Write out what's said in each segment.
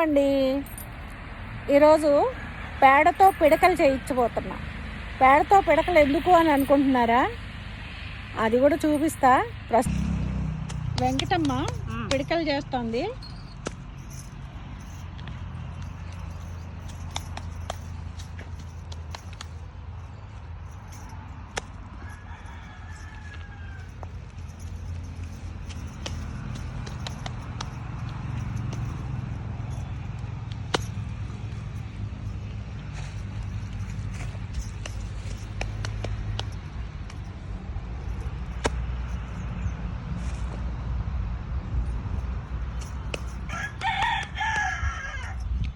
అండి. ఈరోజు పేడతో పిడకలు చేయించబోతున్నా. పేడతో పిడకలు ఎందుకు అని అనుకుంటున్నారా? అది కూడా చూపిస్తా. వెంకటమ్మ పిడకలు చేస్తోంది.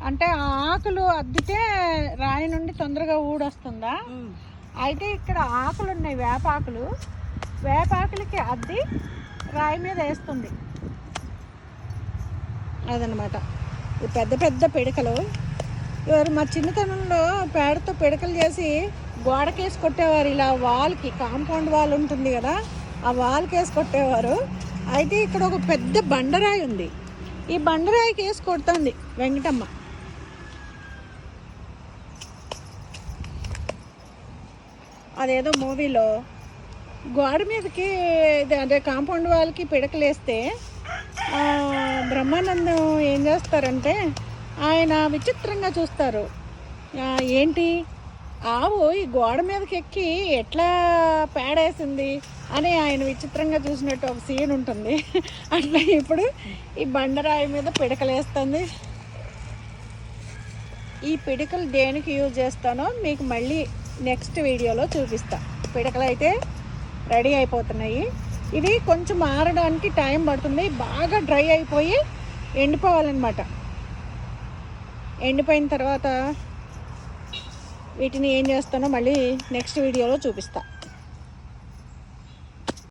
అంటే ఆకులు అద్దితే రాయి నుండి తొందరగా ఊడొస్తుందా? అయితే ఇక్కడ ఆకులు ఉన్నాయి, వేపాకులు. వేపాకులకి అద్ది రాయి మీద వేస్తుంది. అదనమాట. ఇది పెద్ద పెద్ద పిడకలు. ఎవరు మా చిన్నతనంలో పేడతో పిడకలు చేసి గోడకేసి కొట్టేవారు. ఇలా వాల్కి, కాంపౌండ్ వాల్ ఉంటుంది కదా, ఆ వాల్కి వేసి కొట్టేవారు. అయితే ఇక్కడ ఒక పెద్ద బండరాయి ఉంది. ఈ బండరాయికి వేసి కొడుతుంది వెంకటమ్మ. అదేదో మూవీలో గోడ మీదకి అదే కాంపౌండ్ వాళ్ళకి పిడకలు వేస్తే బ్రహ్మానందం ఏం చేస్తారంటే ఆయన విచిత్రంగా చూస్తారు. ఏంటి ఆవు ఈ గోడ మీదకి ఎక్కి ఎట్లా పేడేసింది అని ఆయన విచిత్రంగా చూసినట్టు ఒక సీన్ ఉంటుంది. అట్లా ఇప్పుడు ఈ బండరాయి మీద పిడకలు వేస్తుంది. ఈ పిడకలు దేనికి యూజ్ చేస్తానో మీకు మళ్ళీ నెక్స్ట్ వీడియోలో చూపిస్తా. పిడకలు అయితే రెడీ అయిపోతున్నాయి. ఇవి కొంచెం ఆరడానికి టైం పడుతుంది. బాగా డ్రై అయిపోయి ఎండిపోవాలన్నమాట. ఎండిపోయిన తర్వాత వీటిని ఏం చేస్తానో మళ్ళీ నెక్స్ట్ వీడియోలో చూపిస్తా.